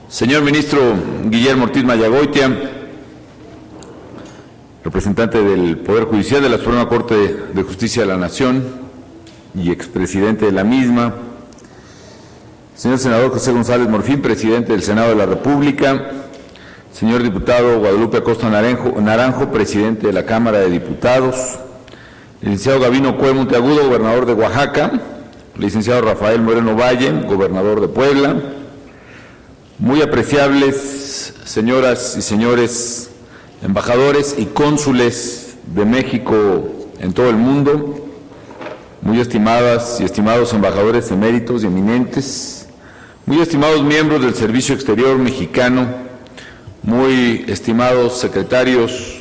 Señor ministro Guillermo Ortiz Mayagoitia, representante del Poder Judicial de la Suprema Corte de Justicia de la Nación y expresidente de la misma, señor senador José González Morfín, presidente del Senado de la República, señor diputado Guadalupe Acosta Naranjo, presidente de la Cámara de Diputados, licenciado Gabino Cue Monteagudo, gobernador de Oaxaca, licenciado Rafael Moreno Valle, gobernador de Puebla, muy apreciables señoras y señores embajadores y cónsules de México en todo el mundo, muy estimadas y estimados embajadores eméritos y eminentes, muy estimados miembros del Servicio Exterior mexicano, muy estimados secretarios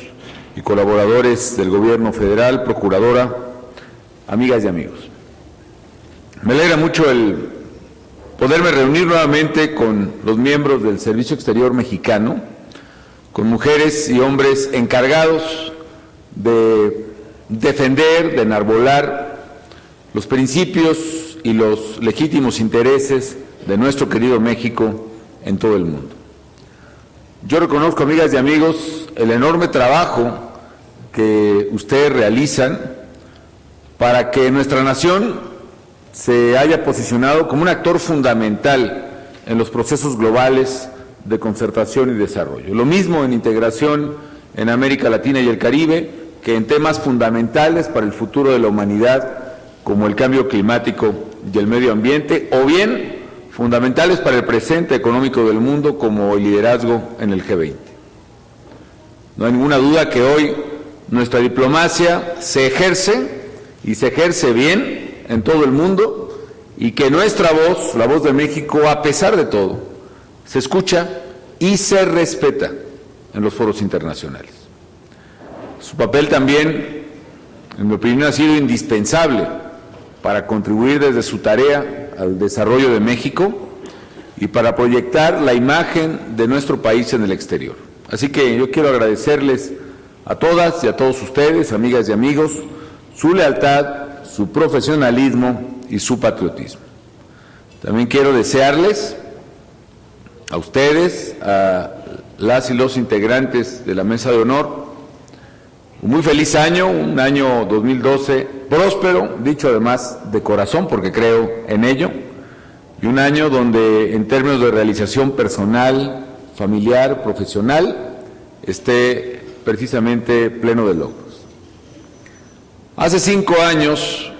y colaboradores del Gobierno Federal, Procuradora, amigas y amigos. Me alegra mucho el poderme reunir nuevamente con los miembros del Servicio Exterior mexicano, con mujeres y hombres encargados de defender, de enarbolar los principios y los legítimos intereses de nuestro querido México en todo el mundo. Yo reconozco, amigas y amigos, el enorme trabajo que ustedes realizan para que nuestra nación se haya posicionado como un actor fundamental en los procesos globales de concertación y desarrollo. Lo mismo en integración en América Latina y el Caribe, que en temas fundamentales para el futuro de la humanidad, como el cambio climático y el medio ambiente, o bien fundamentales para el presente económico del mundo, como el liderazgo en el G20. No hay ninguna duda que hoy nuestra diplomacia se ejerce, y se ejerce bien, en todo el mundo, y que nuestra voz, la voz de México, a pesar de todo, se escucha y se respeta en los foros internacionales. Su papel también, en mi opinión, ha sido indispensable para contribuir desde su tarea al desarrollo de México y para proyectar la imagen de nuestro país en el exterior. Así que yo quiero agradecerles a todas y a todos ustedes, amigas y amigos, su lealtad, su profesionalismo y su patriotismo. También quiero desearles a ustedes, a las y los integrantes de la Mesa de Honor, un muy feliz año, un año 2012 próspero, dicho además de corazón porque creo en ello, y un año donde en términos de realización personal, familiar, profesional, esté precisamente pleno de logros. Hace 5 años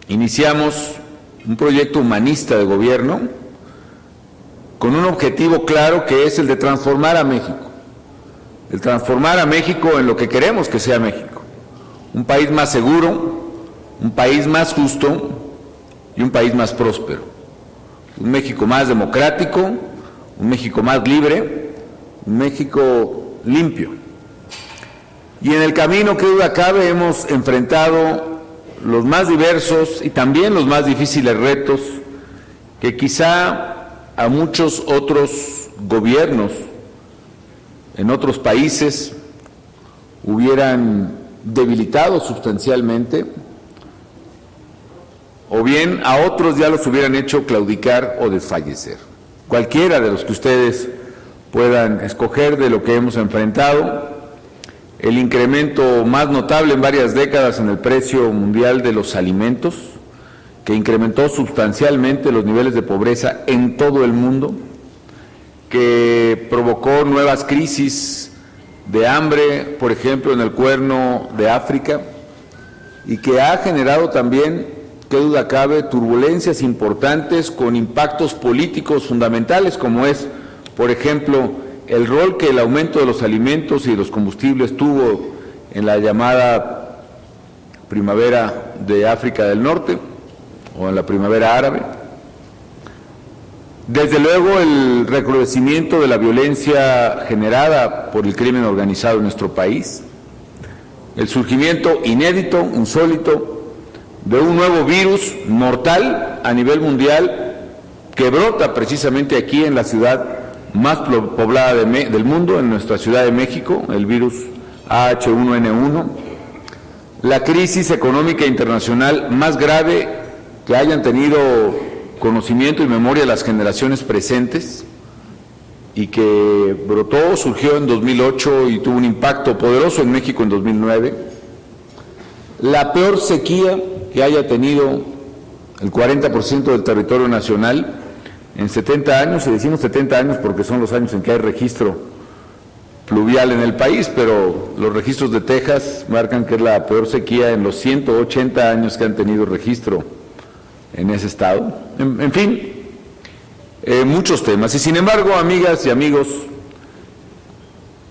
iniciamos un proyecto humanista de gobierno con un objetivo claro que es el de transformar a México, el transformar a México en lo que queremos que sea México, un país más seguro, un país más justo y un país más próspero, un México más democrático, un México más libre, un México limpio. Y en el camino, que duda cabe, hemos enfrentado los más diversos y también los más difíciles retos que quizá a muchos otros gobiernos en otros países hubieran debilitado sustancialmente, o bien a otros ya los hubieran hecho claudicar o desfallecer. Cualquiera de los que ustedes puedan escoger de lo que hemos enfrentado, el incremento más notable en varias décadas en el precio mundial de los alimentos, que incrementó sustancialmente los niveles de pobreza en todo el mundo, que provocó nuevas crisis de hambre, por ejemplo, en el Cuerno de África, y que ha generado también, qué duda cabe, turbulencias importantes con impactos políticos fundamentales, como es, por ejemplo, el rol que el aumento de los alimentos y los combustibles tuvo en la llamada primavera de África del Norte o en la primavera árabe. Desde luego, el recrudecimiento de la violencia generada por el crimen organizado en nuestro país, el surgimiento inédito, insólito, de un nuevo virus mortal a nivel mundial que brota precisamente aquí en la ciudad más poblada del mundo, en nuestra Ciudad de México, el virus H1N1, la crisis económica internacional más grave que hayan tenido conocimiento y memoria las generaciones presentes, y que brotó, surgió en 2008 y tuvo un impacto poderoso en México en 2009, la peor sequía que haya tenido el 40% del territorio nacional en 70 años, y decimos 70 años porque son los años en que hay registro pluvial en el país, pero los registros de Texas marcan que es la peor sequía en los 180 años que han tenido registro en ese estado. En fin, muchos temas. Y sin embargo, amigas y amigos,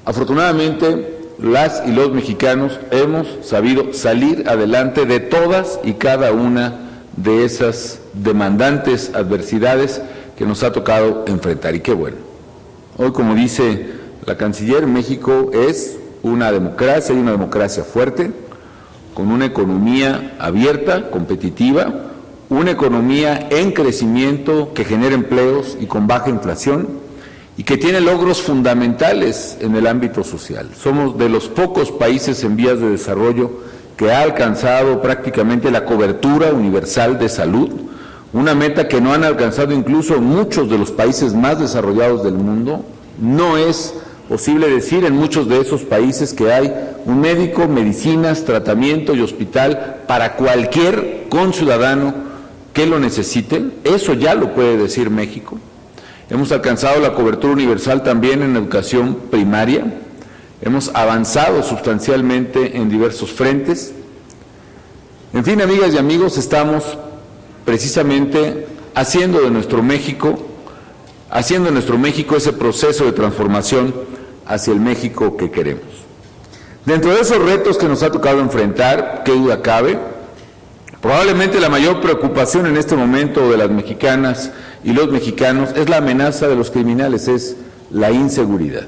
afortunadamente las y los mexicanos hemos sabido salir adelante de todas y cada una de esas demandantes adversidades que nos ha tocado enfrentar, y qué bueno. Hoy, como dice la canciller, México es una democracia y una democracia fuerte, con una economía abierta, competitiva, una economía en crecimiento que genera empleos y con baja inflación, y que tiene logros fundamentales en el ámbito social. Somos de los pocos países en vías de desarrollo que ha alcanzado prácticamente la cobertura universal de salud, una meta que no han alcanzado incluso muchos de los países más desarrollados del mundo. No es posible decir en muchos de esos países que hay un médico, medicinas, tratamiento y hospital para cualquier conciudadano que lo necesite. Eso ya lo puede decir México. Hemos alcanzado la cobertura universal también en educación primaria. Hemos avanzado sustancialmente en diversos frentes. En fin, amigas y amigos, estamos precisamente haciendo de nuestro México ese proceso de transformación hacia el México que queremos. Dentro de esos retos que nos ha tocado enfrentar, qué duda cabe, probablemente la mayor preocupación en este momento de las mexicanas y los mexicanos es la amenaza de los criminales, es la inseguridad.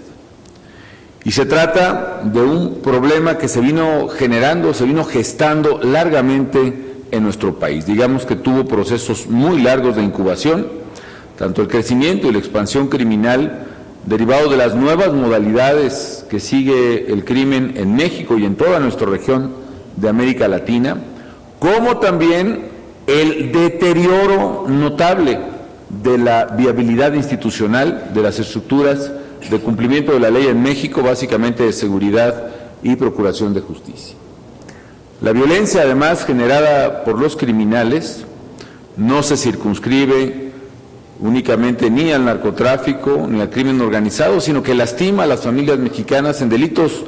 Y se trata de un problema que se vino gestando largamente en nuestro país. Digamos que tuvo procesos muy largos de incubación, tanto el crecimiento y la expansión criminal derivado de las nuevas modalidades que sigue el crimen en México y en toda nuestra región de América Latina, como también el deterioro notable de la viabilidad institucional de las estructuras de cumplimiento de la ley en México, básicamente de seguridad y procuración de justicia. La violencia, además, generada por los criminales, no se circunscribe únicamente ni al narcotráfico ni al crimen organizado, sino que lastima a las familias mexicanas en delitos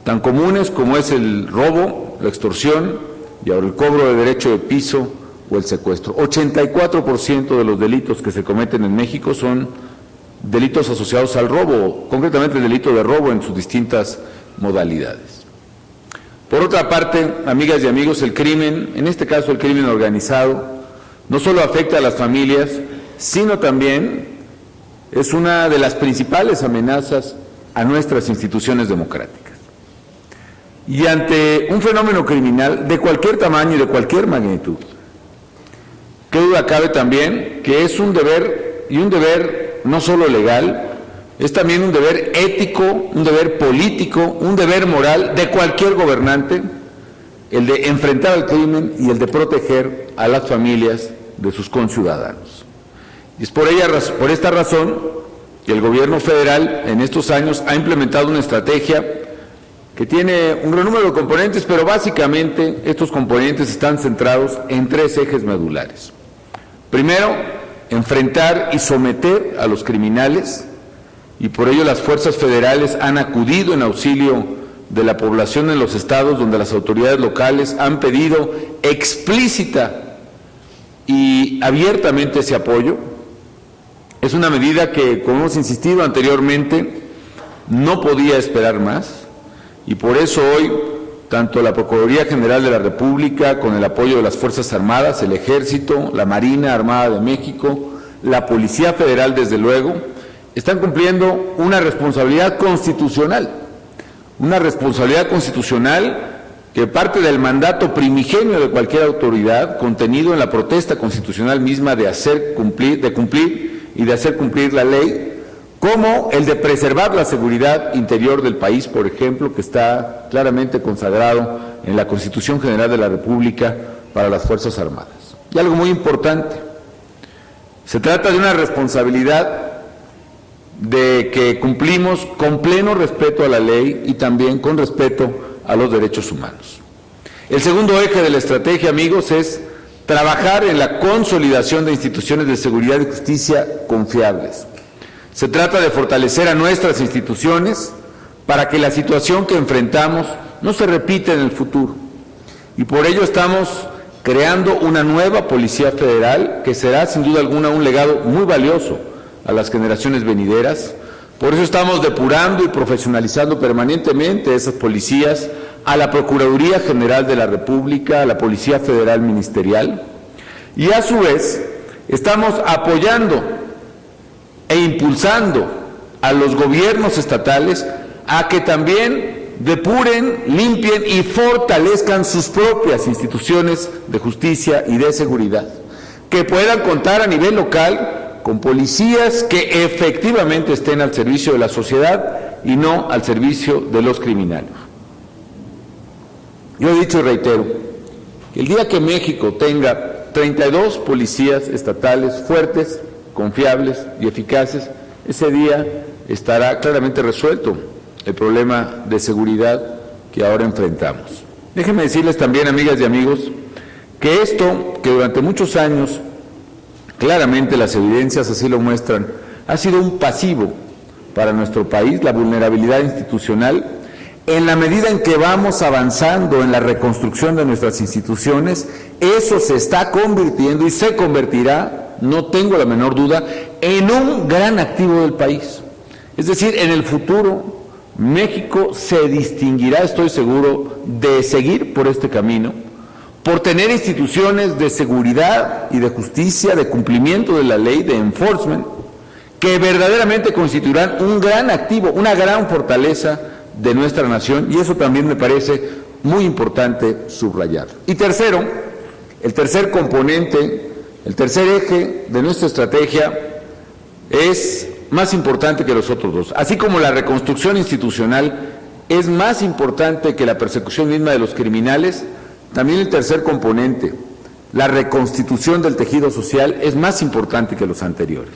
tan comunes como es el robo, la extorsión y ahora el cobro de derecho de piso o el secuestro. 84% de los delitos que se cometen en México son delitos asociados al robo, concretamente el delito de robo en sus distintas modalidades. Por otra parte, amigas y amigos, el crimen, en este caso el crimen organizado, no solo afecta a las familias, sino también es una de las principales amenazas a nuestras instituciones democráticas. Y ante un fenómeno criminal de cualquier tamaño y de cualquier magnitud, qué duda cabe también que es un deber, y un deber no solo legal, es también un deber ético, un deber político, un deber moral de cualquier gobernante, el de enfrentar al crimen y el de proteger a las familias de sus conciudadanos. Y es por esta razón que el gobierno federal en estos años ha implementado una estrategia que tiene un gran número de componentes, pero básicamente estos componentes están centrados en tres ejes medulares. Primero, enfrentar y someter a los criminales, y por ello las fuerzas federales han acudido en auxilio de la población en los estados donde las autoridades locales han pedido explícita y abiertamente ese apoyo. Es una medida que, como hemos insistido anteriormente, no podía esperar más, y por eso hoy tanto la Procuraduría General de la República, con el apoyo de las Fuerzas Armadas, el Ejército, la Marina Armada de México, la Policía Federal, desde luego, están cumpliendo una responsabilidad constitucional que parte del mandato primigenio de cualquier autoridad, contenido en la protesta constitucional misma de cumplir y de hacer cumplir la ley, como el de preservar la seguridad interior del país, por ejemplo, que está claramente consagrado en la Constitución General de la República para las Fuerzas Armadas. Y algo muy importante, se trata de una responsabilidad de que cumplimos con pleno respeto a la ley y también con respeto a los derechos humanos. El segundo eje de la estrategia, amigos, es trabajar en la consolidación de instituciones de seguridad y justicia confiables. Se trata de fortalecer a nuestras instituciones para que la situación que enfrentamos no se repita en el futuro. Y por ello estamos creando una nueva Policía Federal que será sin duda alguna un legado muy valioso a las generaciones venideras. Por eso estamos depurando y profesionalizando permanentemente esas policías, a la Procuraduría General de la República, a la Policía Federal Ministerial, y a su vez estamos apoyando e impulsando a los gobiernos estatales a que también depuren, limpien y fortalezcan sus propias instituciones de justicia y de seguridad, que puedan contar a nivel local con policías que efectivamente estén al servicio de la sociedad y no al servicio de los criminales. Yo he dicho y reitero que el día que México tenga 32 policías estatales fuertes, confiables y eficaces, ese día estará claramente resuelto el problema de seguridad que ahora enfrentamos. Déjenme decirles también, amigas y amigos, que esto, que durante muchos años, claramente las evidencias así lo muestran, ha sido un pasivo para nuestro país, la vulnerabilidad institucional. En la medida en que vamos avanzando en la reconstrucción de nuestras instituciones, eso se está convirtiendo y se convertirá, no tengo la menor duda, en un gran activo del país. Es decir, en el futuro, México se distinguirá, estoy seguro, de seguir por este camino, por tener instituciones de seguridad y de justicia, de cumplimiento de la ley, de enforcement, que verdaderamente constituirán un gran activo, una gran fortaleza de nuestra nación, y eso también me parece muy importante subrayar. Y tercero, el tercer componente, el tercer eje de nuestra estrategia es más importante que los otros dos. Así como la reconstrucción institucional es más importante que la persecución misma de los criminales, también el tercer componente, la reconstitución del tejido social, es más importante que los anteriores.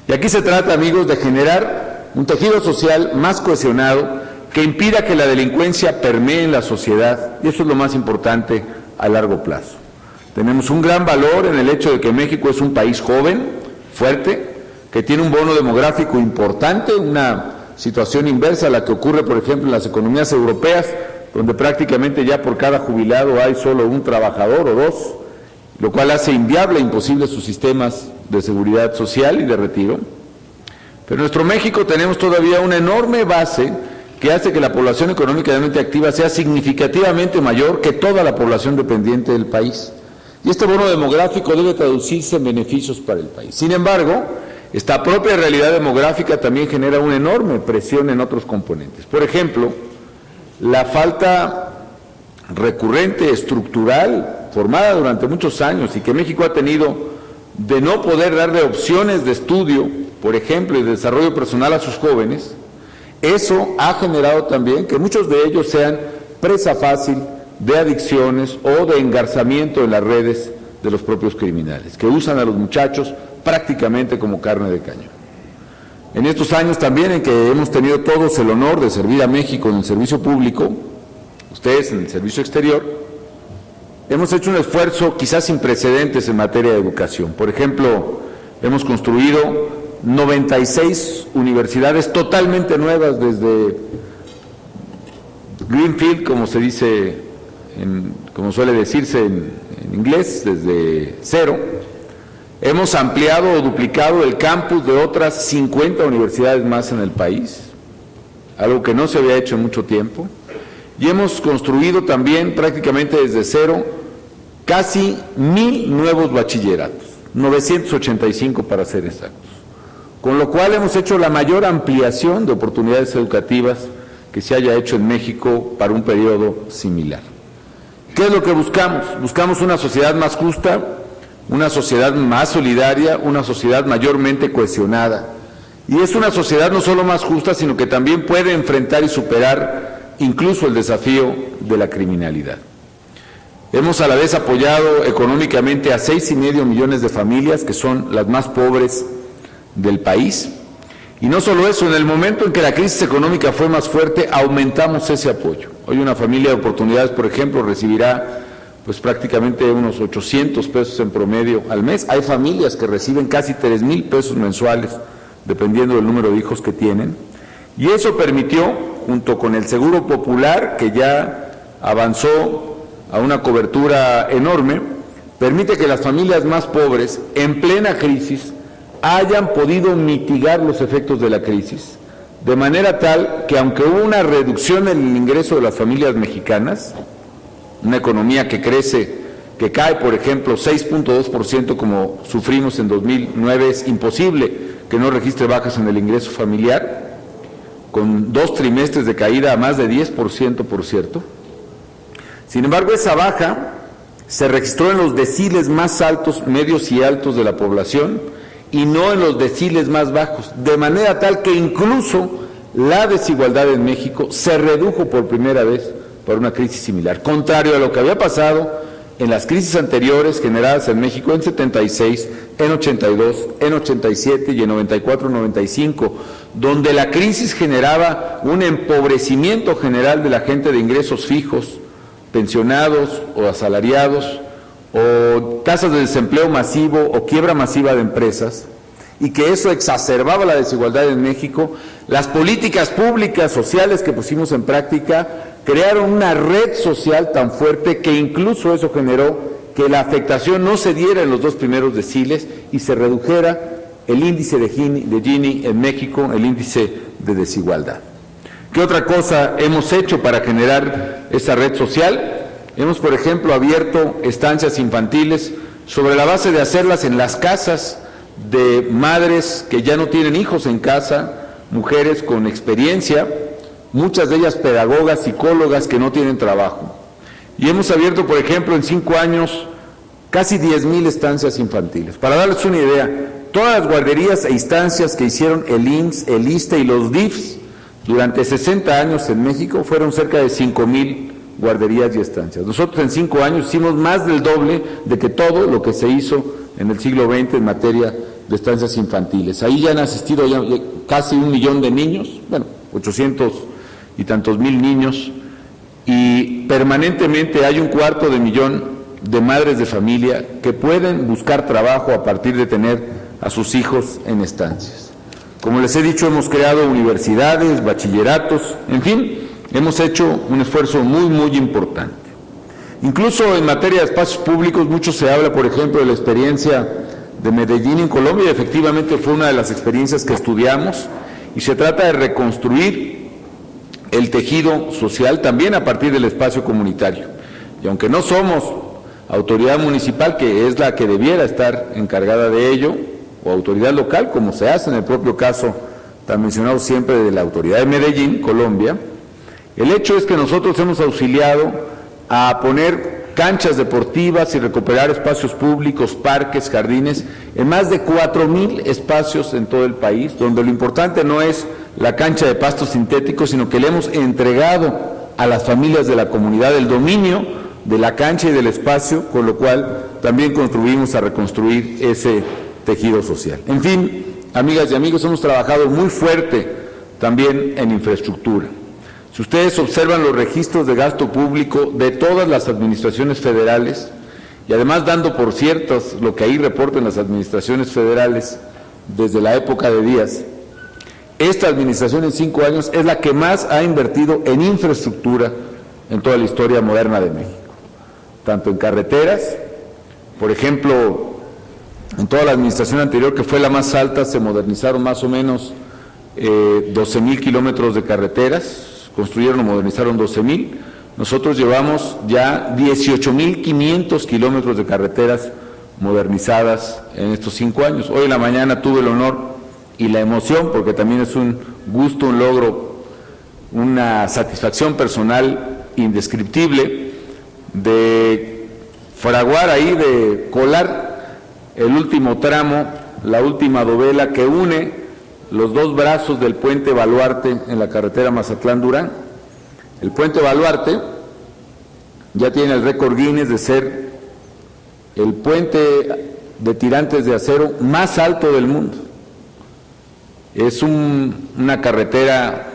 Y aquí se trata, amigos, de generar un tejido social más cohesionado que impida que la delincuencia permee en la sociedad, y eso es lo más importante a largo plazo. Tenemos un gran valor en el hecho de que México es un país joven, fuerte, que tiene un bono demográfico importante, una situación inversa a la que ocurre, por ejemplo, en las economías europeas, donde prácticamente ya por cada jubilado hay solo un trabajador o dos, lo cual hace inviable e imposible sus sistemas de seguridad social y de retiro. Pero en nuestro México tenemos todavía una enorme base que hace que la población económicamente activa sea significativamente mayor que toda la población dependiente del país. Y este bono demográfico debe traducirse en beneficios para el país. Sin embargo, esta propia realidad demográfica también genera una enorme presión en otros componentes. Por ejemplo, la falta recurrente, estructural, formada durante muchos años y que México ha tenido de no poder darle opciones de estudio, por ejemplo, y de desarrollo personal a sus jóvenes, eso ha generado también que muchos de ellos sean presa fácil de adicciones o de engarzamiento en las redes de los propios criminales, que usan a los muchachos prácticamente como carne de cañón. En estos años también en que hemos tenido todos el honor de servir a México en el servicio público, ustedes en el servicio exterior, hemos hecho un esfuerzo quizás sin precedentes en materia de educación. Por ejemplo, hemos construido 96 universidades totalmente nuevas, desde Greenfield, como se dice, como suele decirse en inglés, desde cero. Hemos ampliado o duplicado el campus de otras 50 universidades más en el país, algo que no se había hecho en mucho tiempo, y hemos construido también prácticamente desde cero casi 1,000 nuevos bachilleratos, 985 para ser exactos. Con lo cual hemos hecho la mayor ampliación de oportunidades educativas que se haya hecho en México para un periodo similar. ¿Qué es lo que buscamos? Buscamos una sociedad más justa, una sociedad más solidaria, una sociedad mayormente cohesionada. Y es una sociedad no solo más justa, sino que también puede enfrentar y superar incluso el desafío de la criminalidad. Hemos a la vez apoyado económicamente a 6,5 millones de familias, que son las más pobres del país, Y no solo eso, en el momento en que la crisis económica fue más fuerte, aumentamos ese apoyo. Hoy una familia de oportunidades, por ejemplo, recibirá pues prácticamente unos 800 pesos en promedio al mes. Hay familias que reciben casi 3,000 pesos mensuales, dependiendo del número de hijos que tienen. Y eso permitió, junto con el Seguro Popular, que ya avanzó a una cobertura enorme, permite que las familias más pobres, en plena crisis, hayan podido mitigar los efectos de la crisis, de manera tal que aunque hubo una reducción en el ingreso de las familias mexicanas, una economía que crece, que cae, por ejemplo, 6.2% como sufrimos en 2009, es imposible que no registre bajas en el ingreso familiar, con 2 trimestres de caída a más de 10%, por cierto. Sin embargo, esa baja se registró en los deciles más altos, medios y altos de la población, y no en los deciles más bajos, de manera tal que incluso la desigualdad en México se redujo por primera vez por una crisis similar, contrario a lo que había pasado en las crisis anteriores generadas en México en 76, en 82, en 87 y en 94-95, donde la crisis generaba un empobrecimiento general de la gente de ingresos fijos, pensionados o asalariados, o tasas de desempleo masivo o quiebra masiva de empresas, y que eso exacerbaba la desigualdad en México. Las políticas públicas sociales que pusimos en práctica crearon una red social tan fuerte que incluso eso generó que la afectación no se diera en los 2 primeros deciles y se redujera el índice de Gini en México, el índice de desigualdad. ¿Qué otra cosa hemos hecho para generar esa red social? Hemos, por ejemplo, abierto estancias infantiles sobre la base de hacerlas en las casas de madres que ya no tienen hijos en casa, mujeres con experiencia, muchas de ellas pedagogas, psicólogas que no tienen trabajo. Y hemos abierto, por ejemplo, en 5 años, casi 10,000 estancias infantiles. Para darles una idea, todas las guarderías e instancias que hicieron el IMSS, el ISSSTE y los DIFs durante 60 años en México fueron cerca de 5,000 guarderías y estancias. Nosotros en 5 años hicimos más del doble de que todo lo que se hizo en el siglo XX en materia de estancias infantiles. Ahí ya han asistido ya casi 1 millón de niños, bueno, 800 y tantos mil niños, y permanentemente hay 250,000 de madres de familia que pueden buscar trabajo a partir de tener a sus hijos en estancias. Como les he dicho, hemos creado universidades, bachilleratos, en fin, hemos hecho un esfuerzo muy importante. Incluso en materia de espacios públicos, mucho se habla, por ejemplo, de la experiencia de Medellín en Colombia, y efectivamente fue una de las experiencias que estudiamos, y se trata de reconstruir el tejido social también a partir del espacio comunitario. Y aunque no somos autoridad municipal, que es la que debiera estar encargada de ello, o autoridad local, como se hace en el propio caso tan mencionado siempre de la autoridad de Medellín, Colombia, el hecho es que nosotros hemos auxiliado a poner canchas deportivas y recuperar espacios públicos, parques, jardines, en más de 4,000 espacios en todo el país, donde lo importante no es la cancha de pasto sintético, sino que le hemos entregado a las familias de la comunidad el dominio de la cancha y del espacio, con lo cual también contribuimos a reconstruir ese tejido social. En fin, amigas y amigos, hemos trabajado muy fuerte también en infraestructura. Si ustedes observan los registros de gasto público de todas las administraciones federales, y además dando por ciertas lo que ahí reportan las administraciones federales desde la época de Díaz, esta administración en 5 años es la que más ha invertido en infraestructura en toda la historia moderna de México, tanto en carreteras, por ejemplo, en toda la administración anterior, que fue la más alta, se modernizaron más o menos 12,000 kilómetros de carreteras, construyeron o modernizaron 12,000. Nosotros llevamos ya 18,500 kilómetros de carreteras modernizadas en estos 5 años. Hoy en la mañana tuve el honor y la emoción, porque también es un gusto, un logro, una satisfacción personal indescriptible, de fraguar ahí, de colar el último tramo, la última dovela que une los 2 brazos del puente Baluarte en la carretera Mazatlán-Durán. El puente Baluarte ya tiene el récord Guinness de ser el puente de tirantes de acero más alto del mundo. Es una carretera,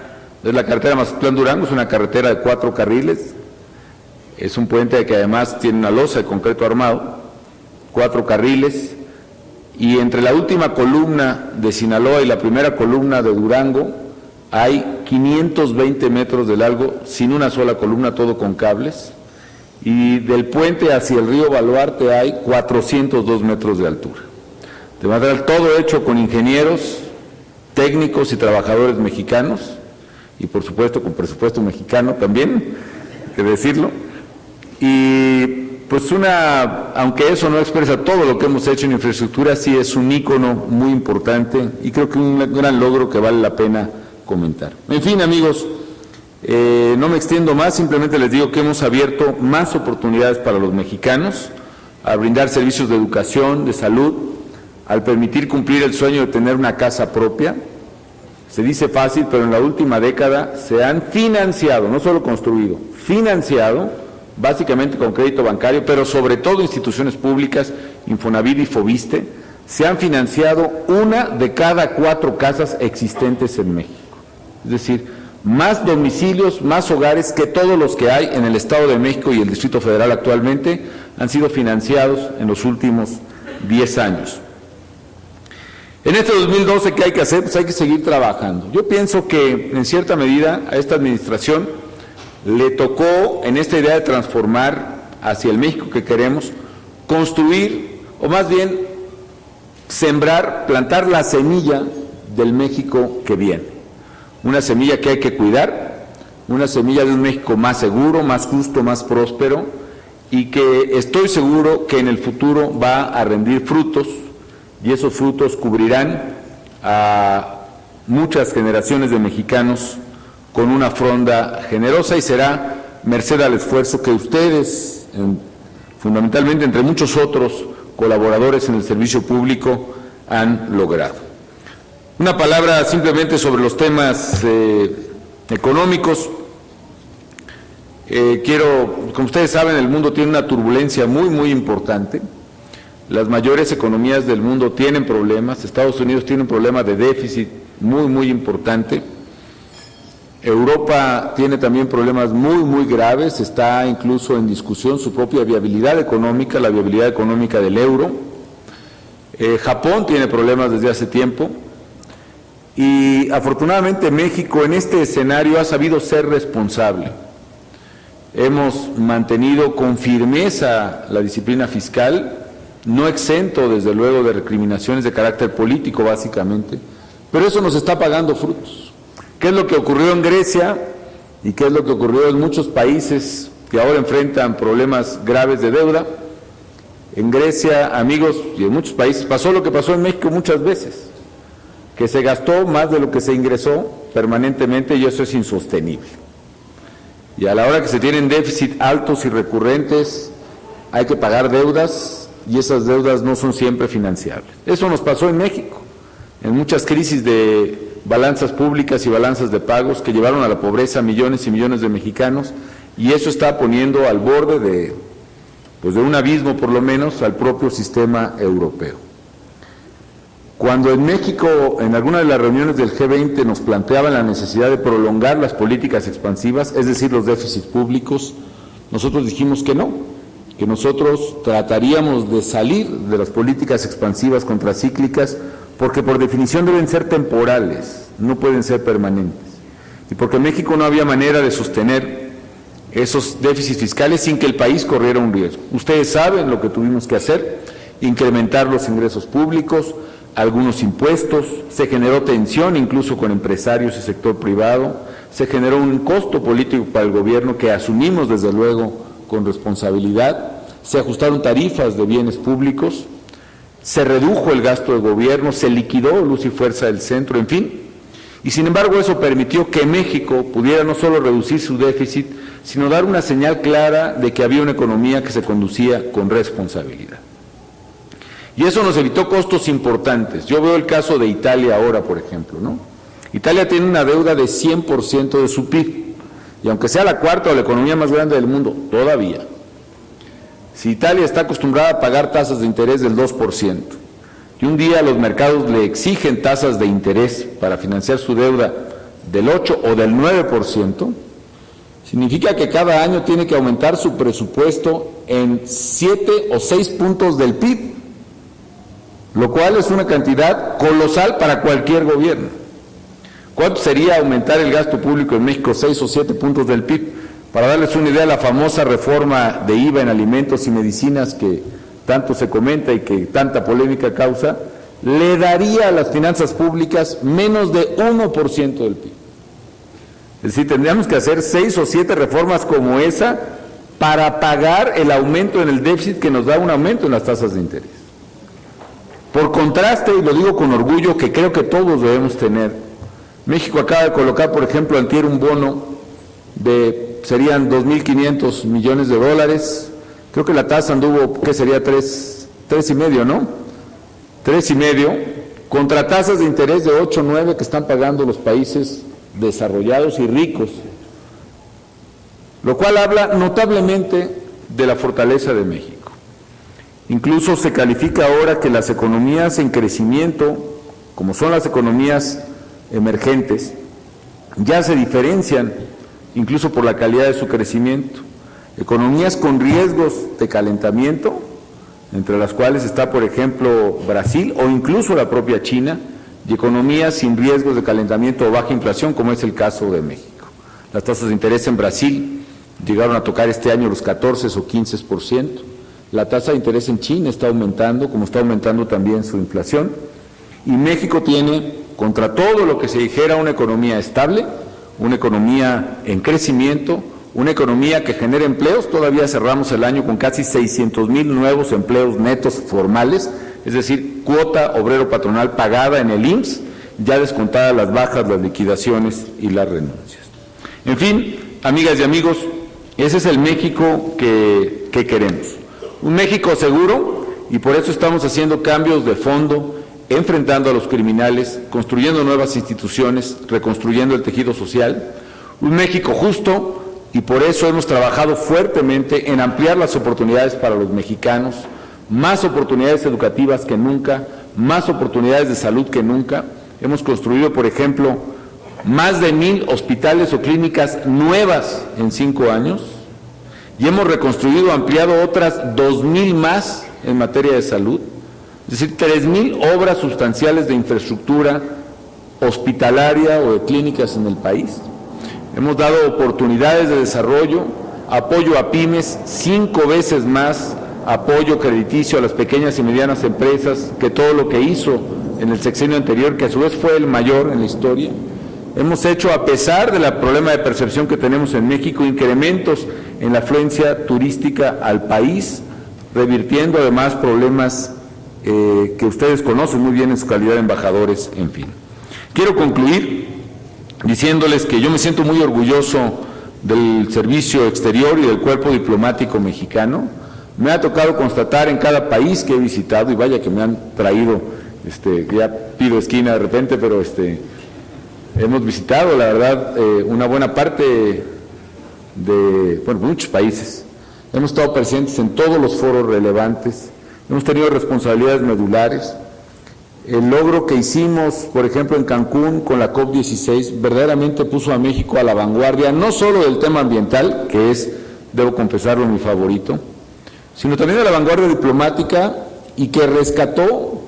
es la carretera Mazatlán-Durango, es una carretera de 4 carriles, es un puente que además tiene una losa de concreto armado, 4 carriles, y entre la última columna de Sinaloa y la primera columna de Durango hay 520 metros de largo, sin una sola columna, todo con cables, y del puente hacia el río Baluarte hay 402 metros de altura. De manera, todo hecho con ingenieros, técnicos y trabajadores mexicanos, y por supuesto con presupuesto mexicano también, hay que decirlo, y pues aunque eso no expresa todo lo que hemos hecho en infraestructura, sí es un ícono muy importante y creo que un gran logro que vale la pena comentar. En fin, amigos, no me extiendo más, simplemente les digo que hemos abierto más oportunidades para los mexicanos, a brindar servicios de educación, de salud, al permitir cumplir el sueño de tener una casa propia. Se dice fácil, pero en la última década se han financiado, no solo construido, financiado, básicamente con crédito bancario, pero sobre todo instituciones públicas, Infonavit y Fobiste, se han financiado 1 de cada 4 casas existentes en México. Es decir, más domicilios, más hogares que todos los que hay en el Estado de México y el Distrito Federal actualmente han sido financiados en los últimos 10 años. En este 2012, ¿qué hay que hacer? Pues hay que seguir trabajando. Yo pienso que, en cierta medida, a esta administración le tocó, en esta idea de transformar hacia el México que queremos, construir, o más bien, sembrar, plantar la semilla del México que viene. Una semilla que hay que cuidar, una semilla de un México más seguro, más justo, más próspero, y que estoy seguro que en el futuro va a rendir frutos, y esos frutos cubrirán a muchas generaciones de mexicanos con una fronda generosa, y será merced al esfuerzo que ustedes, fundamentalmente entre muchos otros colaboradores en el servicio público, han logrado. Una palabra simplemente sobre los temas económicos. Como ustedes saben, el mundo tiene una turbulencia muy, muy importante. Las mayores economías del mundo tienen problemas. Estados Unidos tiene un problema de déficit muy, muy importante. Europa tiene también problemas muy, muy graves. Está incluso en discusión su propia viabilidad económica, la viabilidad económica del euro. Japón tiene problemas desde hace tiempo. Y afortunadamente México en este escenario ha sabido ser responsable. Hemos mantenido con firmeza la disciplina fiscal, no exento desde luego de recriminaciones de carácter político básicamente, pero eso nos está pagando frutos. ¿Qué es lo que ocurrió en Grecia y qué es lo que ocurrió en muchos países que ahora enfrentan problemas graves de deuda? En Grecia, amigos, y en muchos países pasó lo que pasó en México muchas veces, que se gastó más de lo que se ingresó permanentemente, y eso es insostenible. Y a la hora que se tienen déficits altos y recurrentes, hay que pagar deudas, y esas deudas no son siempre financiables. Eso nos pasó en México, en muchas crisis de balanzas públicas y balanzas de pagos que llevaron a la pobreza a millones y millones de mexicanos, y eso está poniendo al borde de un abismo, por lo menos, al propio sistema europeo. Cuando en México, en alguna de las reuniones del G20, nos planteaban la necesidad de prolongar las políticas expansivas, es decir, los déficits públicos, nosotros dijimos que no, que nosotros trataríamos de salir de las políticas expansivas contracíclicas, porque por definición deben ser temporales, no pueden ser permanentes, y porque en México no había manera de sostener esos déficits fiscales sin que el país corriera un riesgo. Ustedes saben lo que tuvimos que hacer: incrementar los ingresos públicos, algunos impuestos, se generó tensión incluso con empresarios y sector privado, se generó un costo político para el gobierno que asumimos desde luego con responsabilidad, se ajustaron tarifas de bienes públicos, se redujo el gasto del gobierno, se liquidó Luz y Fuerza del Centro, en fin, y sin embargo eso permitió que México pudiera no solo reducir su déficit, sino dar una señal clara de que había una economía que se conducía con responsabilidad. Y eso nos evitó costos importantes. Yo veo el caso de Italia ahora, por ejemplo, ¿no? Italia tiene una deuda de 100% de su PIB, y aunque sea la cuarta o la economía más grande del mundo, todavía. Si Italia está acostumbrada a pagar tasas de interés del 2%, y un día los mercados le exigen tasas de interés para financiar su deuda del 8 o del 9%, significa que cada año tiene que aumentar su presupuesto en 7 o 6 puntos del PIB, lo cual es una cantidad colosal para cualquier gobierno. ¿Cuánto sería aumentar el gasto público en México 6 o 7 puntos del PIB? Para darles una idea, la famosa reforma de IVA en alimentos y medicinas que tanto se comenta y que tanta polémica causa, le daría a las finanzas públicas menos de 1% del PIB. Es decir, tendríamos que hacer 6 o 7 reformas como esa para pagar el aumento en el déficit que nos da un aumento en las tasas de interés. Por contraste, y lo digo con orgullo, que creo que todos debemos tener, México acaba de colocar, por ejemplo, antier un bono serían 2.500 millones de dólares, creo que la tasa anduvo, ¿qué sería? 3,5, ¿no? 3,5, contra tasas de interés de 8 o 9 que están pagando los países desarrollados y ricos, lo cual habla notablemente de la fortaleza de México. Incluso se califica ahora que las economías en crecimiento, como son las economías emergentes, ya se diferencian incluso por la calidad de su crecimiento. Economías con riesgos de calentamiento, entre las cuales está, por ejemplo, Brasil o incluso la propia China, y economías sin riesgos de calentamiento o baja inflación, como es el caso de México. Las tasas de interés en Brasil llegaron a tocar este año los 14 o 15%. La tasa de interés en China está aumentando, como está aumentando también su inflación, y México tiene, contra todo lo que se dijera, una economía estable, una economía en crecimiento, una economía que genera empleos. Todavía cerramos el año con casi 600,000 nuevos empleos netos formales, es decir, cuota obrero patronal pagada en el IMSS, ya descontadas las bajas, las liquidaciones y las renuncias. En fin, amigas y amigos, ese es el México que queremos. Un México seguro, y por eso estamos haciendo cambios de fondo, enfrentando a los criminales, construyendo nuevas instituciones, reconstruyendo el tejido social. Un México justo, y por eso hemos trabajado fuertemente en ampliar las oportunidades para los mexicanos, más oportunidades educativas que nunca, más oportunidades de salud que nunca. Hemos construido, por ejemplo, más de 1,000 hospitales o clínicas nuevas en 5 años, y hemos reconstruido, ampliado otras 2,000 más en materia de salud, es decir, 3,000 obras sustanciales de infraestructura hospitalaria o de clínicas en el país. Hemos dado oportunidades de desarrollo, apoyo a pymes, 5 veces más apoyo crediticio a las pequeñas y medianas empresas que todo lo que hizo en el sexenio anterior, que a su vez fue el mayor en la historia. Hemos hecho, a pesar del problema de percepción que tenemos en México, incrementos en la afluencia turística al país, revirtiendo además problemas que ustedes conocen muy bien en su calidad de embajadores, en fin. Quiero concluir diciéndoles que yo me siento muy orgulloso del servicio exterior y del cuerpo diplomático mexicano. Me ha tocado constatar en cada país que he visitado, y vaya que me han traído, ya pido esquina de repente, pero hemos visitado, la verdad, una buena parte de, muchos países. Hemos estado presentes en todos los foros relevantes, hemos tenido responsabilidades medulares. El logro que hicimos, por ejemplo, en Cancún con la COP16, verdaderamente puso a México a la vanguardia, no solo del tema ambiental, que es, debo confesarlo, mi favorito, sino también de la vanguardia diplomática, y que rescató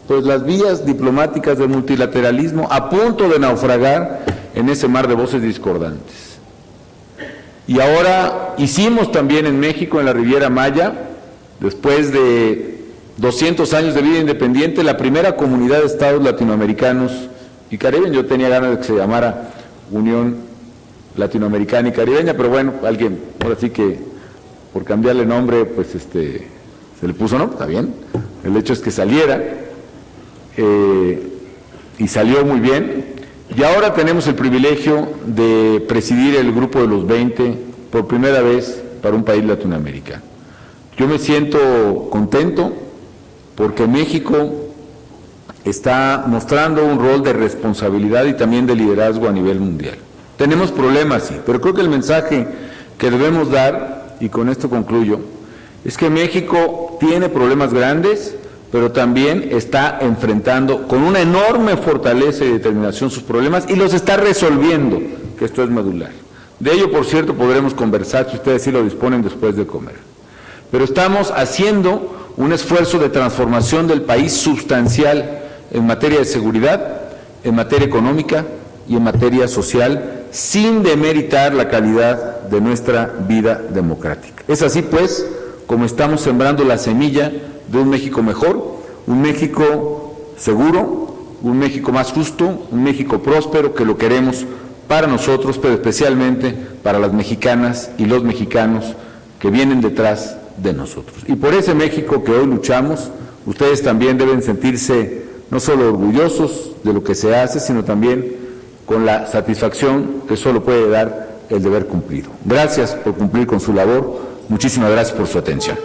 pues las vías diplomáticas del multilateralismo a punto de naufragar en ese mar de voces discordantes. Y ahora hicimos también en México, en la Riviera Maya, después de 200 años de vida independiente, la primera comunidad de estados latinoamericanos y caribeños. Yo tenía ganas de que se llamara Unión Latinoamericana y Caribeña, pero bueno, alguien, ahora sí que por cambiarle nombre, pues se le puso, ¿no? Está bien. El hecho es que saliera, y salió muy bien. Y ahora tenemos el privilegio de presidir el grupo de los 20 por primera vez para un país latinoamericano. Yo me siento contento porque México está mostrando un rol de responsabilidad y también de liderazgo a nivel mundial. Tenemos problemas, sí, pero creo que el mensaje que debemos dar, y con esto concluyo, es que México tiene problemas grandes, pero también está enfrentando con una enorme fortaleza y determinación sus problemas y los está resolviendo, que esto es medular. De ello, por cierto, podremos conversar, si ustedes sí lo disponen, después de comer. Pero estamos haciendo un esfuerzo de transformación del país sustancial en materia de seguridad, en materia económica y en materia social, sin demeritar la calidad de nuestra vida democrática. Es así, pues, como estamos sembrando la semilla de un México mejor, un México seguro, un México más justo, un México próspero, que lo queremos para nosotros, pero especialmente para las mexicanas y los mexicanos que vienen detrás de nosotros. Y por ese México que hoy luchamos, ustedes también deben sentirse no solo orgullosos de lo que se hace, sino también con la satisfacción que solo puede dar el deber cumplido. Gracias por cumplir con su labor. Muchísimas gracias por su atención.